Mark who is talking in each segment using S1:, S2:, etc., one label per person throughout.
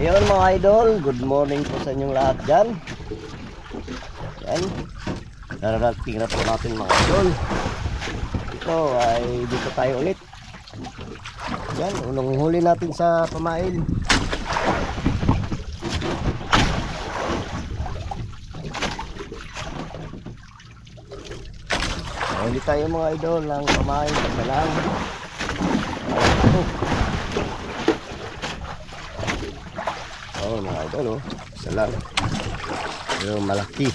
S1: Ayun mga idol, good morning po sa inyong lahat dyan. Yan, nararating na po natin mga idol. Ito ay dito tayo ulit. Yan, unang huli natin sa pamain. Huli tayo mga idol ng pamain sa lang. Oh mga idol, oh, isa lang. Yung malaki.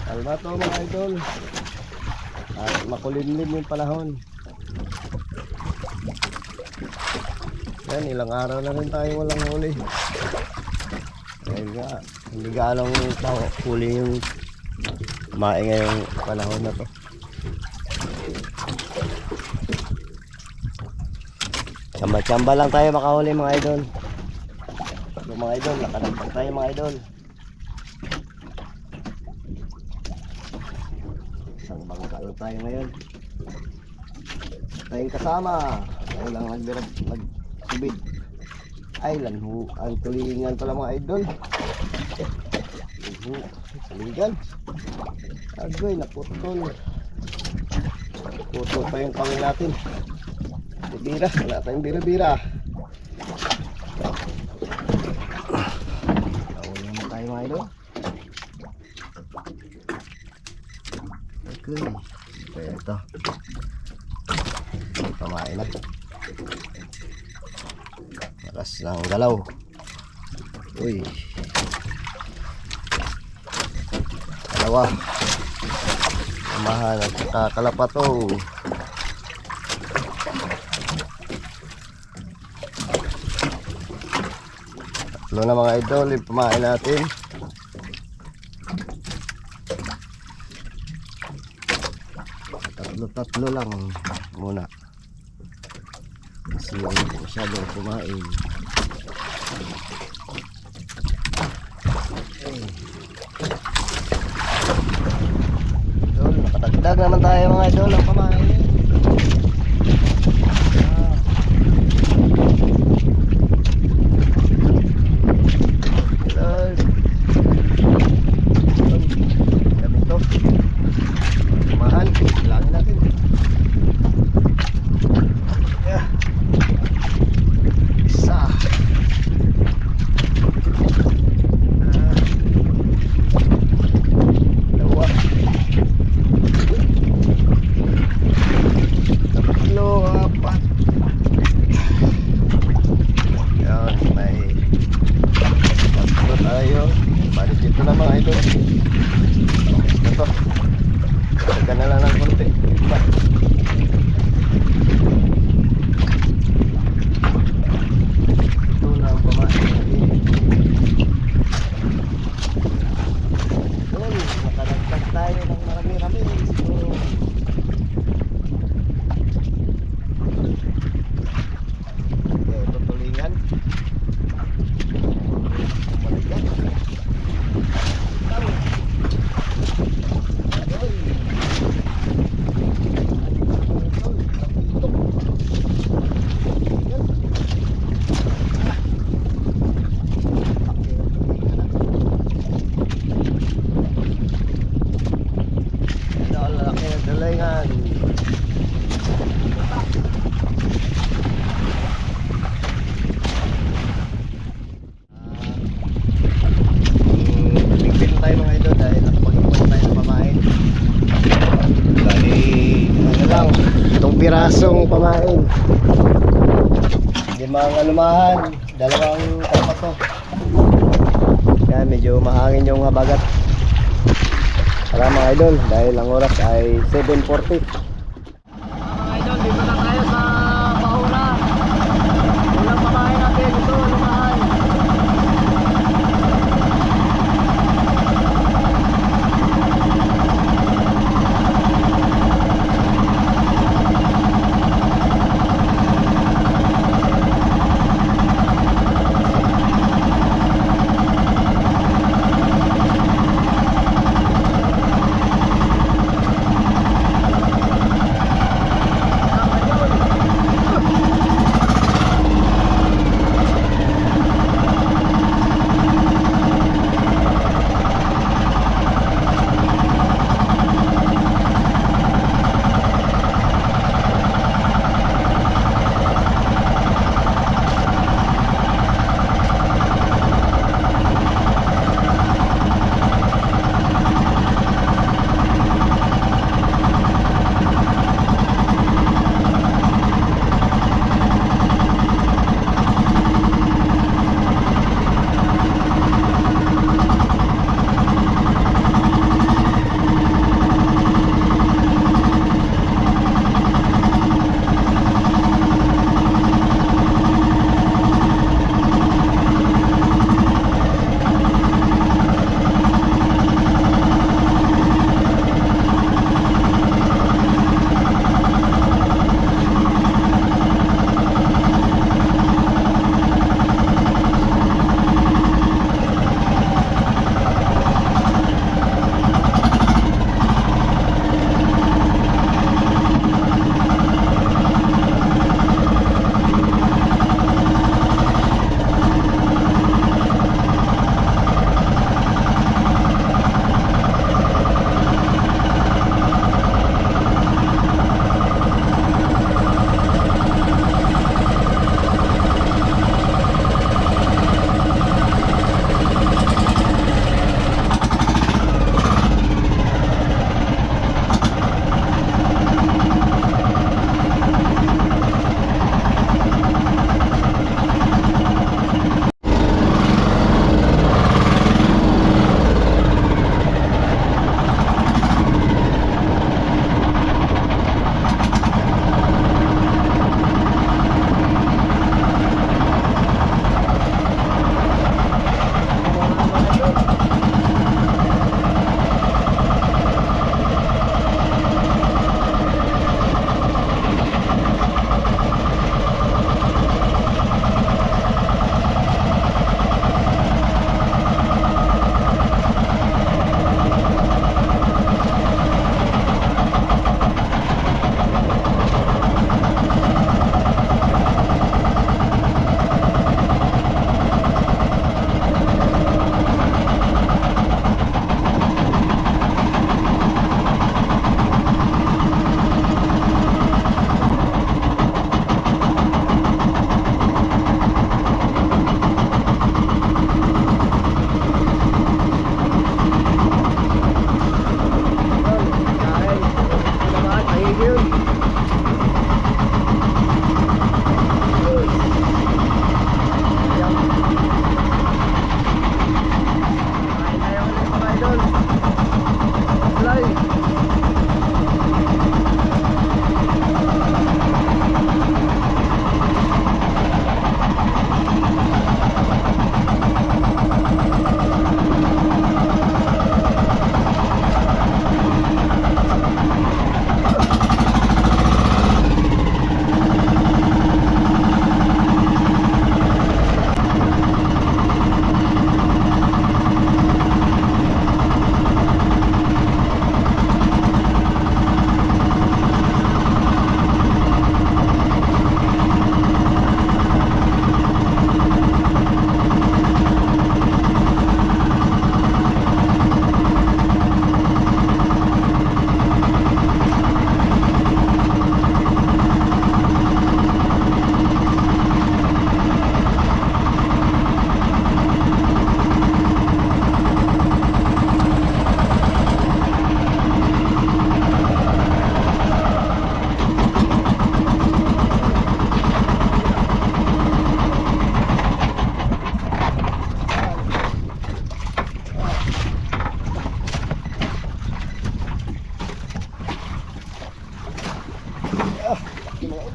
S1: Kalma to mga idol. At makulimlim yung panahon. Yan, ilang araw na rin tayo walang huli. Dahil nga, hindi gano'ng huli yung kumain ngayong panahon na to. Tsamba-tsamba lang tayo makahuli mga idol. Mga idol, nakadagdag tayo mga idol. Isang bangka lang tayo ngayon. Tayong kasama. Tayo lang nagsubid. Ay, lanhu. Ang tulingan pala mga idol. Tulingan. Agoy, naputol. Naputol pa yung pangin natin. Bira, wala tayong bira-bira. Nauli naman tayo mga idol. Okay. Kaya ito. Pamain na. Lakas ng galaw. Uy. Dalawa. Samahan at kakalapato. Tatlo na mga idol, ipamain natin. Tatlo lang muna. Kasi yung masyadong kumain. Idol, nakadagdag naman tayo mga idol ang pamain. Pirasong pamain. Limang alumahan, dalawang kapato. Yan, medyo mahangin yung habagat. Para mga idol, dahil ang oras ay 7:40. Mga idol, dito na tayo sa Bahura. Unang pamain natin, ito, alumahan.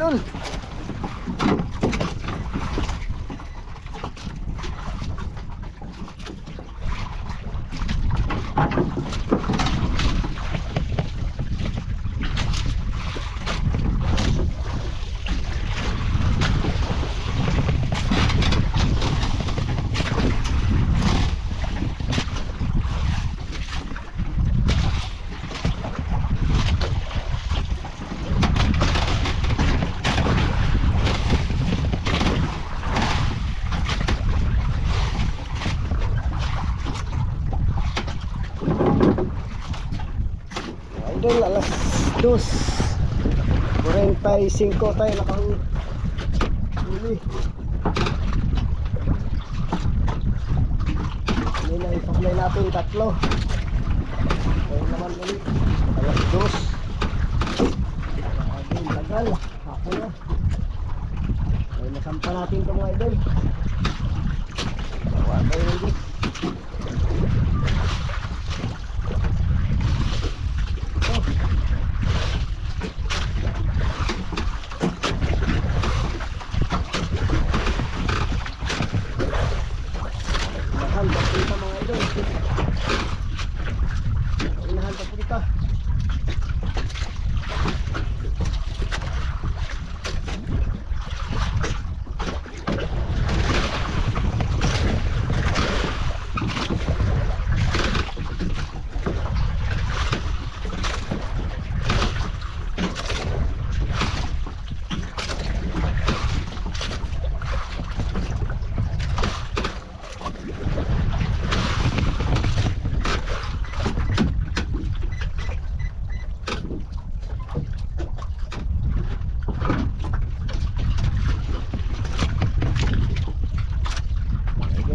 S1: idol. Idol, alas 2:45 tayo nakahuli. Hindi na i-supply natin 3. Ayun naman ulit. Alas 2. Ayun, tagal. Ako na. Ayun, nasampa natin ito mga idol. Tawa tayo ulit.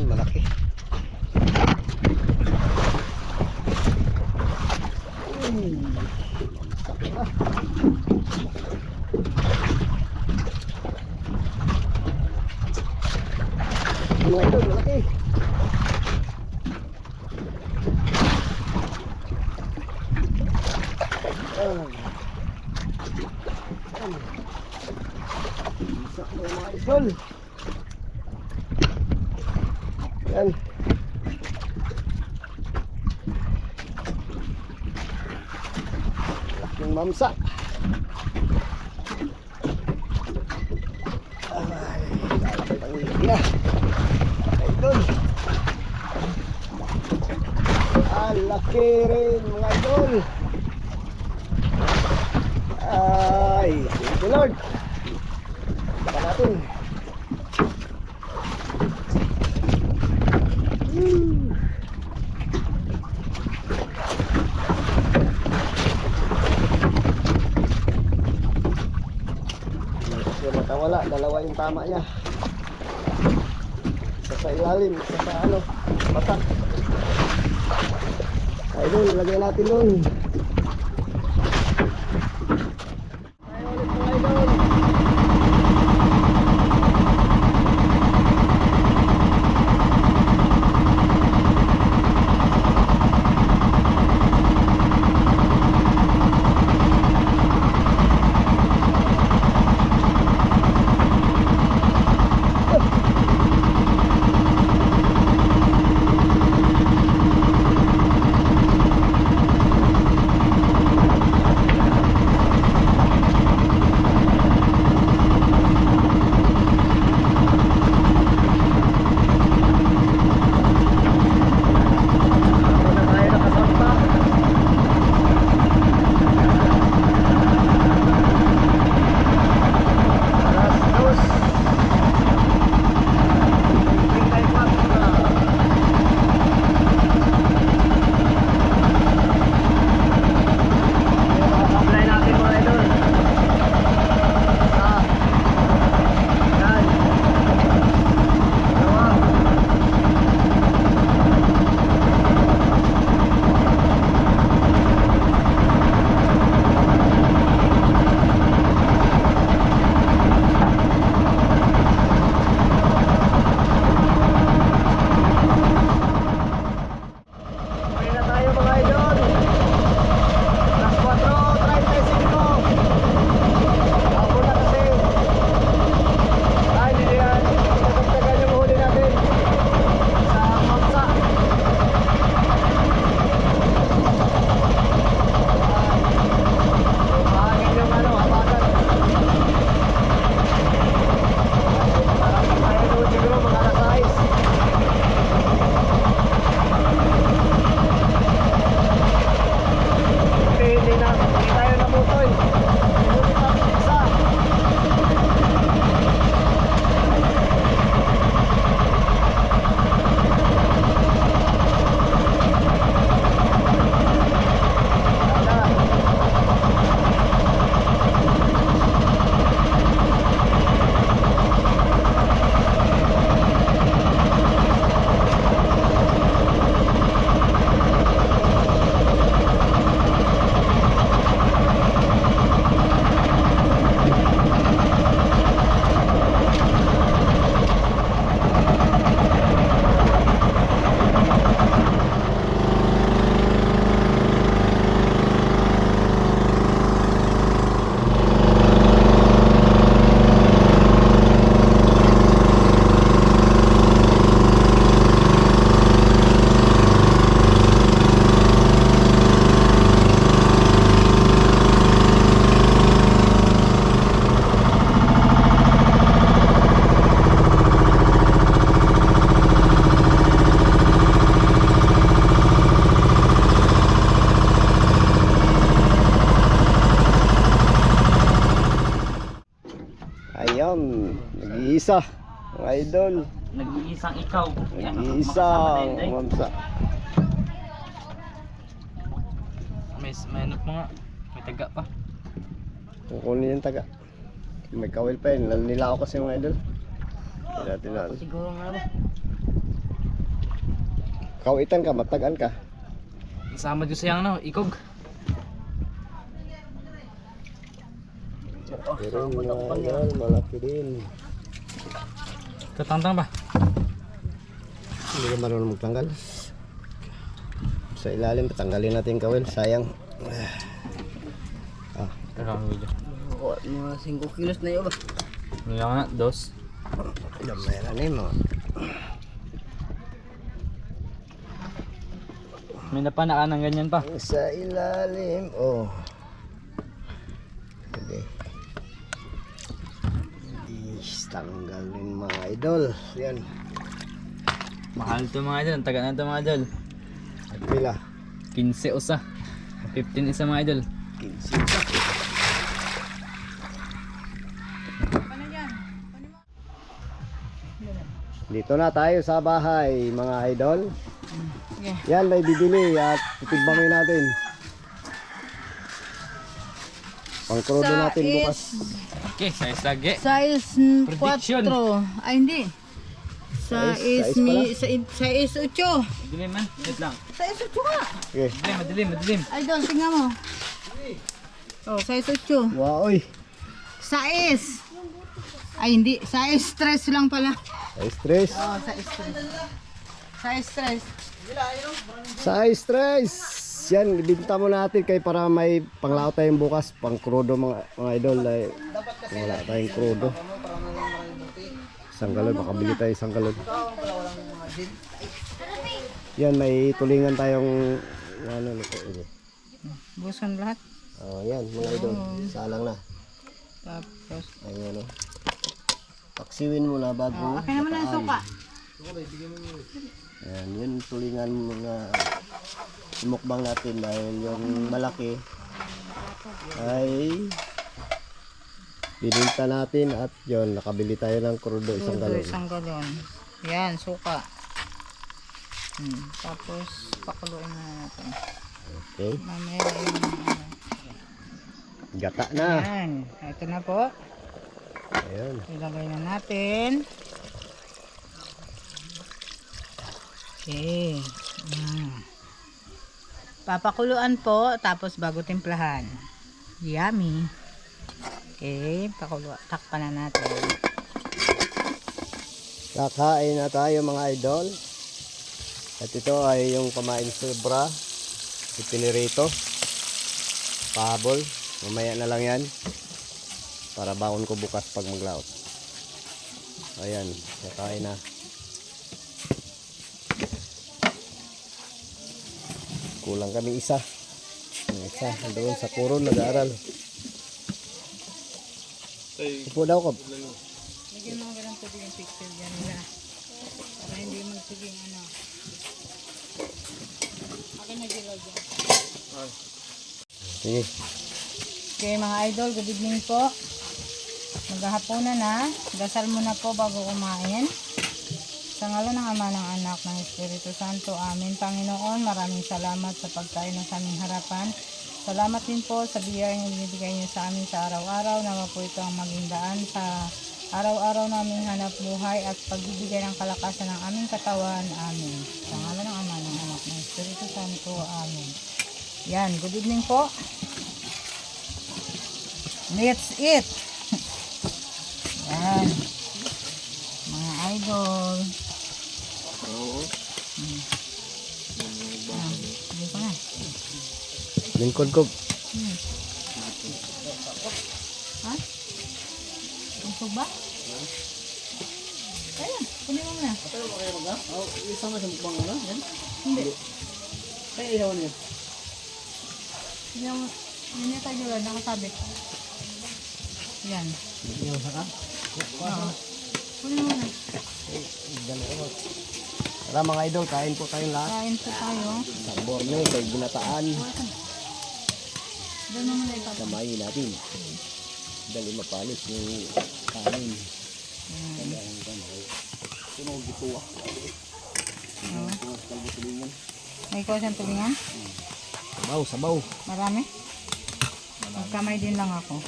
S1: Malaki. Mga idol, malaki. Isak na mga idol. Yan. Laking mamsa. Ay, lalaki pang na. Idol. Laki rin mga idol. Ay, thank you Lord. Baka natin. Wala, dalawa yung tama niya. Isa sa ilalim, isa sa ano, patak. Idol, lagay natin doon. Nag-iisa. Mga idol.
S2: Nag-iisang ikaw. Yan,
S1: Nag-iisang
S2: makasama tayo,
S1: mamsa.
S2: may ano pa nga. May taga pa.
S1: Kukunin yung taga. May kawil pa yun. Nila ako kasi mga idol. Tila.
S2: Siguro nga ba?
S1: Kawitan ka, matagan ka.
S2: Isama dyan sayang no, ikog.
S1: Pero mga idol, malaki din.
S2: Tatangtang ba?
S1: Hindi ka marunong magtanggal. Sa ilalim, patanggalin natin yung kawil. Sayang.
S2: Mga 5 kilos na yun ba? Ano nga, 2.
S1: Damay na rin mo.
S2: May napanaan ng ganyan pa.
S1: Sa ilalim, oh. Okay. Tanggalin mga idol. Yan.
S2: Mahal to mga idol, ang taga na to mga idol.
S1: Pila?
S2: 15 usa. 15 isa mga idol.
S1: 15. Dito na tayo sa bahay mga idol. Yan may bibili at titimbangin natin. Pangkrodo natin bukas.
S2: Okay, size lagi.
S3: Size
S2: Prediction.
S3: 4. Ay, hindi.
S1: Size
S3: Size 8.
S2: Madilim man, wait lang.
S3: Size 8 ka.
S1: Okay.
S2: Madilim.
S3: Idol, tingnan mo. Oh, size 8.
S1: Wow, oy.
S3: Size. Ay, hindi. Size 3 lang pala.
S1: Size 3.
S3: Oh, size 3. Size 3.
S1: Size 3. Yan, ibinta mo natin kay para may panglaot tayong bukas. Pang krudo mga idol. Ay, wala tayong krudo. Isang galon, makabili tayo isang galon. Yan, may tulingan tayong ano, ito.
S3: Busan lahat.
S1: Oh, yan mga idol. Salang na.
S3: Tapos.
S1: Ayun, oh. Paksiwin mo na bago.
S3: Okay naman ang suka.
S1: Ayan, yun tulingan mo na mukbang natin dahil yung malaki ay bininta natin at yun, nakabili tayo ng krudo isang galon.
S3: Isang galon. Yan, suka. Tapos, pakuluin na natin.
S1: Okay,
S3: Mamaya yung
S1: gata na.
S3: yan. Ito na po.
S1: Ayun.
S3: Ilagay na natin. Okay. Papakuluan po, tapos bago timplahan. Yummy. Okay, takpan na natin.
S1: Kakain na tayo mga idol. At ito ay yung pamain sobra. Ipinirito. Pahabol. Mamaya na lang yan. Para baon ko bukas pag maglaot. Ayan, kakain na. Kulang kami isa. Yung isa, doon sa Coron nag-aaral. Upo daw ko.
S3: Lagyan mo ganun tubig yung pixel dyan nila. Para hindi magsiging ano. Akin na gila dyan.
S1: Sige.
S3: Okay mga idol, good evening po. Maghahaponan na. Dasal muna po bago kumain. Sa ngalan ng Ama, ng Anak, ng Espiritu Santo. Amen. Panginoon, maraming salamat sa pagkain ng aming harapan. Salamat din po sa biyayang ibinibigay niyo sa amin sa araw-araw. Nawa po ito ang maging daan sa araw-araw naming hanap buhay at pagbibigay ng kalakasan ng aming katawan. Amen. Sa ngalan ng Ama, ng Anak, ng Espiritu Santo. Amen. Yan, good evening po. Let's eat. Yan. Mga idol. Hindi ko na.
S1: Lingkod ko.
S3: Ha? Usog ba? Ayan, kunin mo na.
S2: Isang na sa mukbang ano? Yan?
S3: Hindi.
S2: Kaya ilaw niyo.
S3: Yung, yun yung tayo lang, nakasabit. Yan.
S2: Ilaw sa ka?
S3: Oo. Kunin mo na.
S1: Tara mga idol, kain po tayong lahat.
S3: Kain po tayo.
S1: Sa borne, kay ginataan.
S3: Doon mo muna ipapag.
S1: Kamayin natin. Dali mapalis yung kanin. Tunog dito ah.
S3: May ikaw siyang tulingan?
S1: Sabaw.
S3: Marami? Magkamay din lang ako.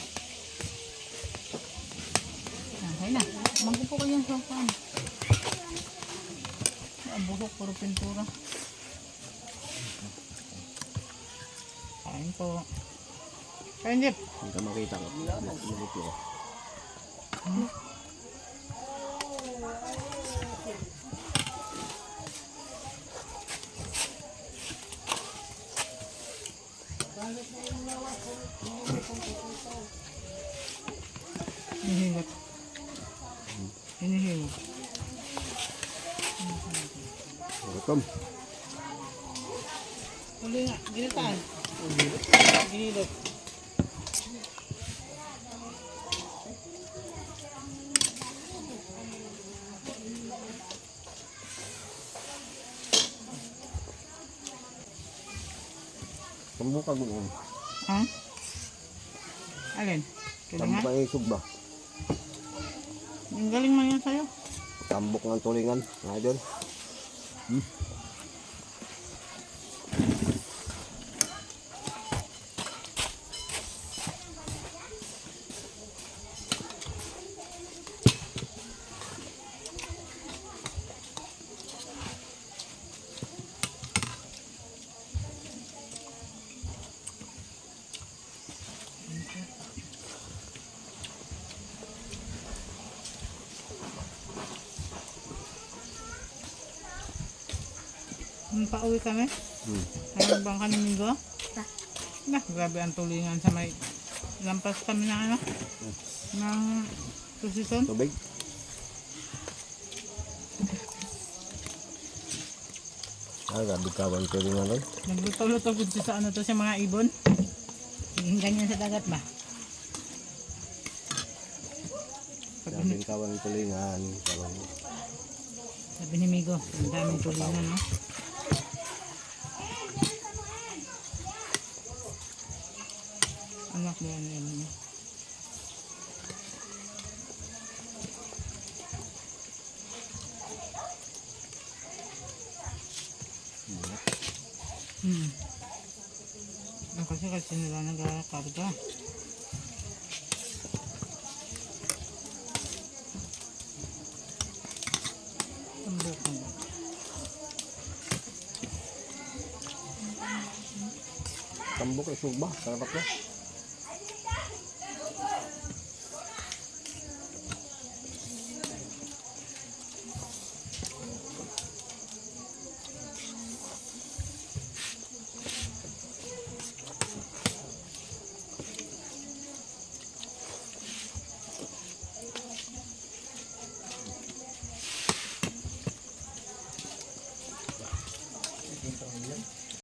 S3: Okay na. Magpupo ko yung sopan. Ang busok, puro pintura. Kain po. Kain, Jeep.
S1: Hindi ka makita ko. Nilito ko.
S3: Hinihigot. Hinihigot.
S1: Gutom.
S3: Huli nga, ginitaan. Ginilot.
S1: Tambok ka gutom.
S3: Ha? Alin?
S1: Tambok
S3: Tulingan?
S1: ang isog ba?
S3: Ang galing man yan sa'yo.
S1: Tambok ng tulingan. Mga idol.
S3: Pauwi kami. Ano bang kami linggo? Nah, grabe ang tulingan sa may lampas kami ng ano? Ng posisyon.
S1: Tubig. Grabe ka ba ang tulingan doon?
S3: Nagluto-luto ko sa ano to sa mga ibon. Hingin ganyan sa dagat ba?
S1: Grabe ka ba ang tulingan?
S3: Sabi ni Migo, ang daming tulingan, no? Anak mo yan yun. Kasi nila nagkakarga. Tambukan.
S1: Tambok isog ba? Sarap na.